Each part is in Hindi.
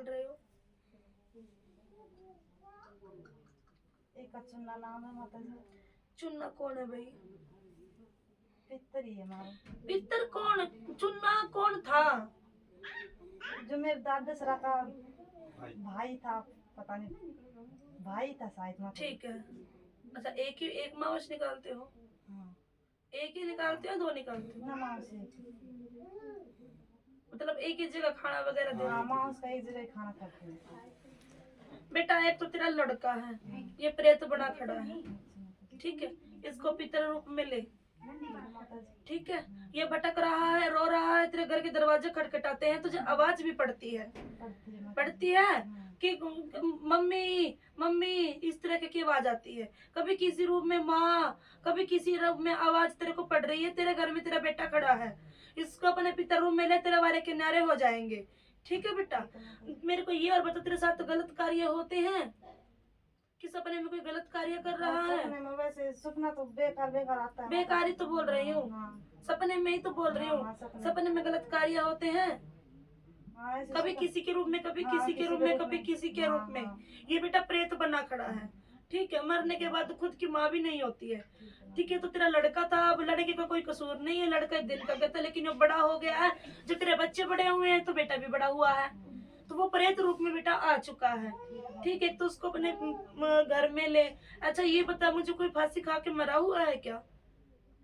रहे हो? एक का चुन्ना नाम है माता जी। चुन्ना कौन है भाई? पितर ही है हमारा। पितर कौन? चुन्ना कौन था? जो मेरे दादा सरा का भाई था, पता नहीं, भाई था शायद माता जी। ठीक है। अच्छा, एक मावस निकालते हो? हाँ। एक ही निकालते हो, दो निकालते हो? ना मांस है। मतलब एक ही जगह खाना वगैरह दे हाँ, देते हो? मांस का एक जगह खाना खाते हैं। बेटा एक तो तेरा लड़का है, ये प्रेत बना खड़ा है, ठीक है? इसको पितर रूप में ले, माता जी। ठीक है? ये भटक रहा है, रो रहा है, तेरे घर के दरवाजे खटखटाते हैं, तुझे आवाज भी पड़ती है, पड़ती है कि मम्मी मम्मी, इस तरह की आवाज आती है। कभी किसी रूप में माँ, कभी किसी रूप में आवाज तेरे को पड़ रही है। तेरे घर में तेरा बेटा खड़ा है, इसको अपने पितर रूप में ले, तेरे वारे किनारे हो जाएंगे, ठीक है बेटा? मेरे को ये और बता, तेरे साथ गलत कार्य होते हैं कि सपने में कोई गलत कार्य कर रहा है? सपने में वैसे सपना तो बेकार बेकार आता है। बेकार ही तो बोल रही हूँ, सपने में ही तो बोल रही हूँ। सपने में गलत कार्य होते हैं, कभी किसी के रूप में, कभी किसी के रूप में, कभी किसी के रूप में। ये बेटा प्रेत बना खड़ा है, ठीक है? मरने के बाद खुद की माँ भी नहीं होती है, ठीक है? तो तेरा लड़का था, अब लड़के का कोई कसूर नहीं है, लड़का एक दिन का गया था, लेकिन वो बड़ा हो गया है। जब तेरे बच्चे बड़े हुए हैं तो बेटा भी बड़ा हुआ है, तो वो प्रेत रूप में बेटा आ चुका है, ठीक है? तो उसको अपने घर में ले। अच्छा ये बता, मुझे कोई फांसी खा के मरा हुआ है क्या?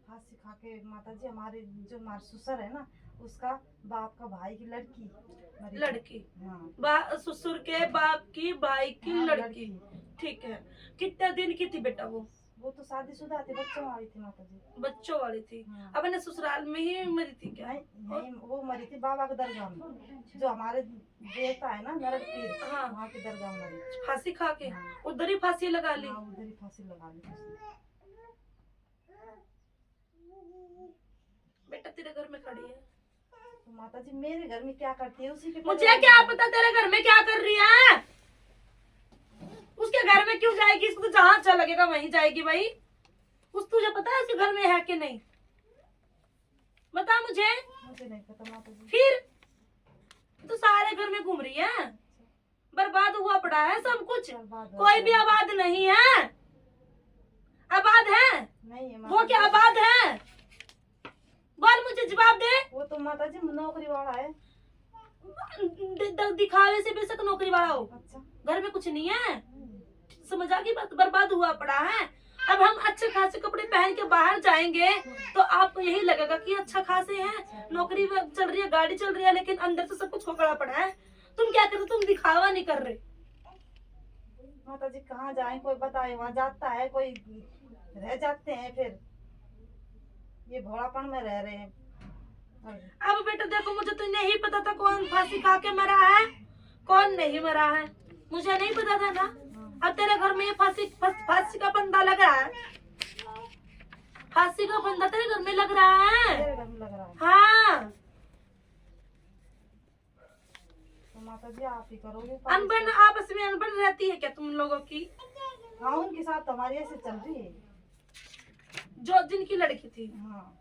फांसी खा के माता जी, हमारे जो हमारे ससुर है ना, उसका बाप का भाई की लड़की मरी थी। लड़की? हाँ। ससुर के बाप की भाई की हाँ, लड़की, ठीक है? कितने दिन की थी बेटा वो तो शादीशुदा थी, बच्चों वाली थी माता जी। बच्चों वाली थी? हाँ। अपने ससुराल में ही मरी थी क्या? नहीं, वो मरी थी बाबा के दरगाह में, जो हमारे देवता है ना, नरक पीर। हाँ। वहाँ की दरगाह में मरी। फांसी खा के? हाँ। उधर ही फांसी लगा ली? हाँ, उधर ही फांसी लगा ली उसने। बेटा तेरे घर में खड़ी है, तो माता जी मेरे घर में क्या करती है? उसी के मुझे क्या पता तेरे घर में क्या कर रही है? उसके घर में क्यों जाएगी? इसको तो जहाँ अच्छा लगेगा वहीं जाएगी भाई। तुझे पता है उसके घर में है कि नहीं? बता मुझे नहीं पता माता जी। फिर तो सारे घर में घूम रही है, बर्बाद हुआ पड़ा है सब कुछ, कोई भी आबाद नहीं है। आबाद है? नहीं है। वो क्या आबाद है? बोल, मुझे जवाब दे। वो तो माता जी नौकरी वाला है। दिखावे से बेशक नौकरी वाला हो, अच्छा। घर में कुछ नहीं है, समझ आ गई बात? बर्बाद हुआ पड़ा है। अब हम अच्छे खासे कपड़े पहन के बाहर जाएंगे तो आपको यही लगेगा कि अच्छा खासे हैं, नौकरी चल रही है, गाड़ी चल रही है, लेकिन अंदर से सब कुछ खोखला पड़ा है। तुम क्या कर रहे? तुम दिखावा नहीं कर रहे। माता जी कहाँ जाए, कोई बताए? वहाँ जाता है, कोई रह जाते हैं, फिर ये भोलापन में रह रहे हैं। अब बेटा देखो, मुझे तो नहीं पता था कौन फांसी खा के मरा है, कौन नहीं मरा है, मुझे नहीं पता था ना। अब तेरे घर में ये फांसी का बंदा लग रहा है, फांसी का बंदा तेरे घर में लग रहा है? मेरे घर में लग रहा है। हाँ। तो माता जी आप ही करोगे। अनबन आपस में अनबन रहती है क्या तुम लोगों की? हाँ, उनके साथ हमारी ऐसे चल रही है। जो जिनकी लड़की थी? हाँ।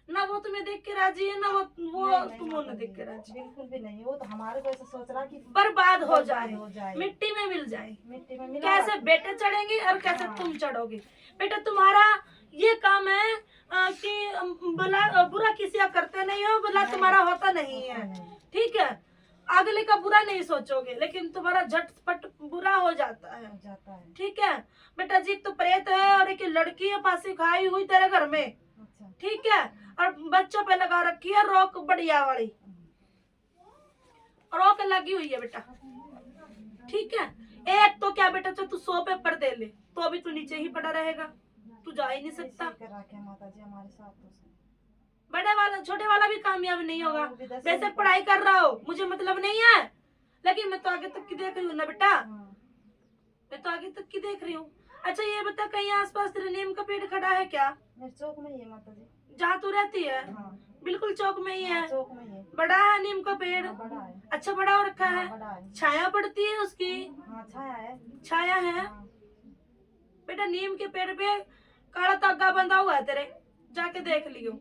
ना वो तुम्हें देख के राजी है, ना वो तुम्हें देख के राजी। बिल्कुल भी नहीं। वो तो हमारे को ऐसा सोच रहा कि बर्बाद हो जाए, मिट्टी में मिल जाए। मिट्टी में मिला। कैसे बेटे चढ़ेंगे और कैसे तुम चढ़ोगे? बेटा तुम्हारा ये काम है कि बुरा किसी का करते नहीं हो, बुरा तुम्हारा होता नहीं है, ठीक है? अगले का बुरा नहीं सोचोगे, लेकिन तुम्हारा झटपट बुरा हो जाता है, ठीक है? बेटा जी तो प्रेत है और एक लड़की है फांसी खाई हुई तेरे घर में, ठीक है? और बच्चों पे लगा रखी है रोक बढ़िया वाली, रोक लगी हुई है बेटा, ठीक है? एक तो क्या बेटा, तो तू 100 पेपर दे ले तो अभी तू नीचे ही पड़ा रहेगा, तू जा ही नहीं सकता। माता जी हमारे साथ तो बड़े वाला छोटे वाला भी कामयाब नहीं होगा। वैसे पढ़ाई कर रहा हो, मुझे मतलब नहीं है, लेकिन मैं तो आगे तक की देख रही हूँ ना बेटा, मैं तो आगे तक की देख रही हूँ। अच्छा ये बता, कहीं आसपास तेरे नीम का पेड़ खड़ा है क्या? मेरे चौक में ही है माता जी। जहाँ तू रहती है? हाँ। बिल्कुल चौक में ही है। चौक में ही है। बड़ा है नीम का पेड़? हाँ, बड़ा है। अच्छा बड़ा हो रखा है? बड़ा है। छाया पड़ती है उसकी? हाँ, छाया है। छाया है। हाँ। बेटा नीम के पेड़ पे काला धागा बंधा हुआ है तेरे, जाके देख लियो,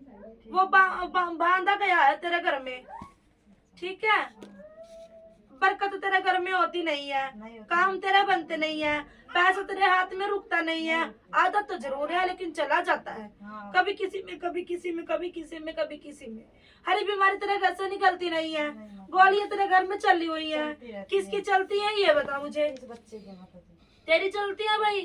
वो बांधा गया है तेरे घर में, ठीक है, बरकत तेरे घर में होती नहीं है, नहीं होता। काम तेरे बनते नहीं है, पैसा तेरे हाथ में रुकता नहीं है। आदत तो जरूर है लेकिन चला जाता है, हाँ। कभी किसी में, कभी किसी में, कभी किसी में, कभी किसी में। हरी बीमारी तेरे घर से निकलती नहीं है, नहीं, गोलियां तेरे घर में चली हुई है। चलती रहती किसकी है। चलती है ये बता मुझे। इस बच्चे की माता जी। तेरी चलती है भाई।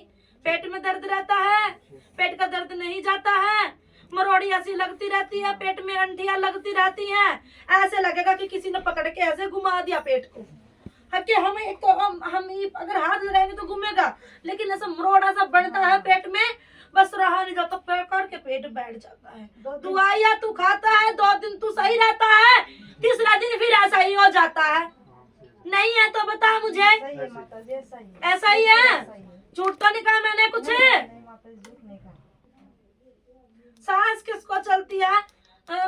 पेट में दर्द रहता है, पेट का दर्द नहीं जाता है, मरोड़ी ऐसी लगती रहती है, पेट में अंठियां लगती रहती हैं, ऐसे लगेगा कि किसी ने पकड़ के ऐसे घुमा दिया पेट को। हके हम एक तो हम ही अगर हाथ लगाएंगे तो घूमेगा, लेकिन ऐसा मरोड़ा सा बनता है पेट में, बस रहा नहीं जाता, पकड़ के पेट बैठ जाता है। दवाइयां तू खाता है, 2 दिन तू सही रहता है, तीसरा दिन फिर ऐसा ही हो जाता है। नहीं है तो बता मुझे। सही है माता जी, ऐसा ही है। ऐसा ही है, ऐसा ही है। झूठ तो नहीं कहा मैंने कुछ। नहीं माता जी, झूठ नहीं कहा। सांस किसको चलती है,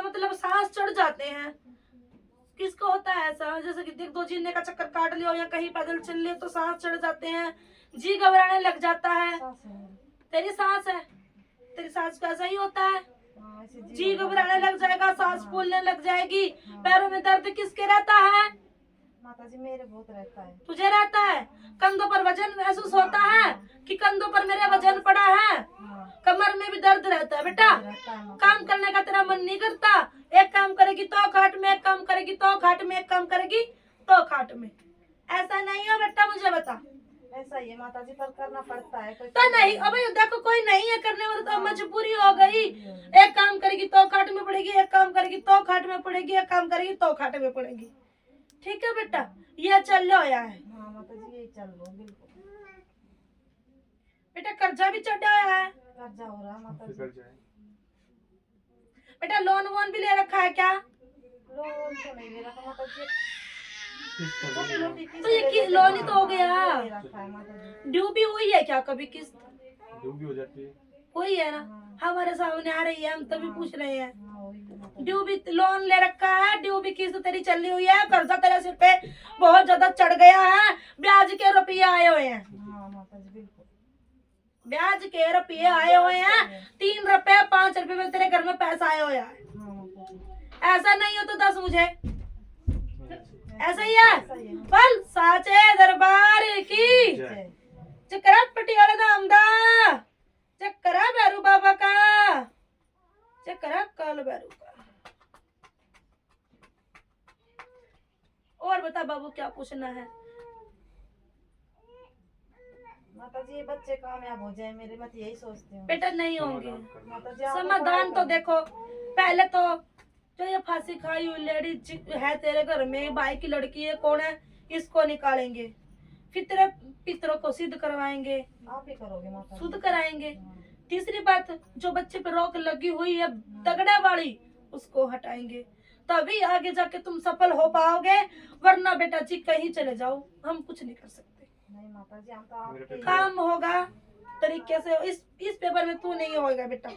मतलब सांस चढ़ जाते हैं, किसको होता है ऐसा? जैसे कि देख, 2 जीने का चक्कर काट लियो या कहीं पैदल चल लियो तो सांस चढ़ जाते हैं, जी घबराने लग जाता है। सास है। तेरी सांस है, तेरी सांस का ऐसा ही होता है, हाँ, ऐसे जी घबराने लग जाएगा, सांस फूलने लग जाएगी। पैरों में दर्द किसके रहता है? माता जी मेरे बहुत रहता है। तुझे रहता है। कंधों पर वजन महसूस होता है कि कंधों पर मेरे वजन पड़ा है। हाँ, कमर में भी दर्द रहता है बेटा। रहता है माता काम करने का तेरा मन नहीं करता, एक काम करेगी तो खाट में, एक काम करेगी तो खाट में, एक काम करेगी तो खाट में। ऐसा नहीं है बेटा, मुझे बता। जी। ऐसा ही है माता जी, पर करना पड़ता है। कोई तो नहीं, अबे देखो कोई नहीं है करने वाला तो मजबूरी हो गई। एक काम करेगी तो खाट में पड़ेगी, एक काम करेगी तो खाट में पड़ेगी, एक काम करेगी तो खाट में पड़ेगी। ठीक है बेटा, ये चल लो है। हाँ माता जी, यही चल लो बिल्कुल। बेटा कर्जा भी चढ़ा है, कर्जा हो रहा है माता जी। बेटा लोन वोन भी ले रखा है क्या? लोन तो नहीं ले रखा माता जी। छोटी मोटी किस्त तो ये ले लेते लोन ही हैं। तो हो गया। ले रखा है माता जी। ड्यू भी हुई है क्या कभी? किस्त ड्यू भी हो जाती है। हुई है ना, हाँ। हमारे सामने आ रही है, हम तभी पूछ रहे हैं। हाँ, वही है माता जी। ड्यू भी लोन ले रखा है, ड्यू भी किस्त तेरी चली हुई है, कर्जा तेरे सिर पे बहुत ज्यादा चढ़ गया है, ब्याज के रुपये आए हुए हैं, हाँ माता जी बिल्कुल। ब्याज के रुपये आए हुए हैं। 3 रुपए 5 रुपए में तेरे घर में पैसा आया हुआ है। हाँ माता जी, ऐसा नहीं हो तो 10 मुझे। ऐसा ही है। ऐसा ही है। बल साचे दरबार की जय। चक्रा पटियाला धाम दा, चक्रा भैरू बाबा का, चक्रा काल भैरू का। और बता बाबू, क्या पूछना है? माता जी ये बच्चे कामयाब हो जाए मेरे, मैं तो यही सोचती हूँ। बेटा नहीं होंगे। माता जी आप समाधान तो देखो, पहले तो जो ये फांसी खाई हुई लेडीज है तेरे घर में, भाई की लड़की है, कौन है, इसको निकालेंगे, फिर तेरे पितरों को सिद्ध करवाएंगे, आप ही करोगे माता जी। शुद्ध कराएंगे। हाँ। तीसरी बात, जो बच्चे पे रोक लगी हुई है तगड़े वाली, उसको हटाएंगे, तभी आगे जाके तुम सफल हो पाओगे, वरना बेटा जी कहीं चले जाओ, हम कुछ नहीं कर सकते। नहीं माता जी, हम तो आपके काम होगा तरीके से, इस पेपर में तू नहीं होगा बेटा।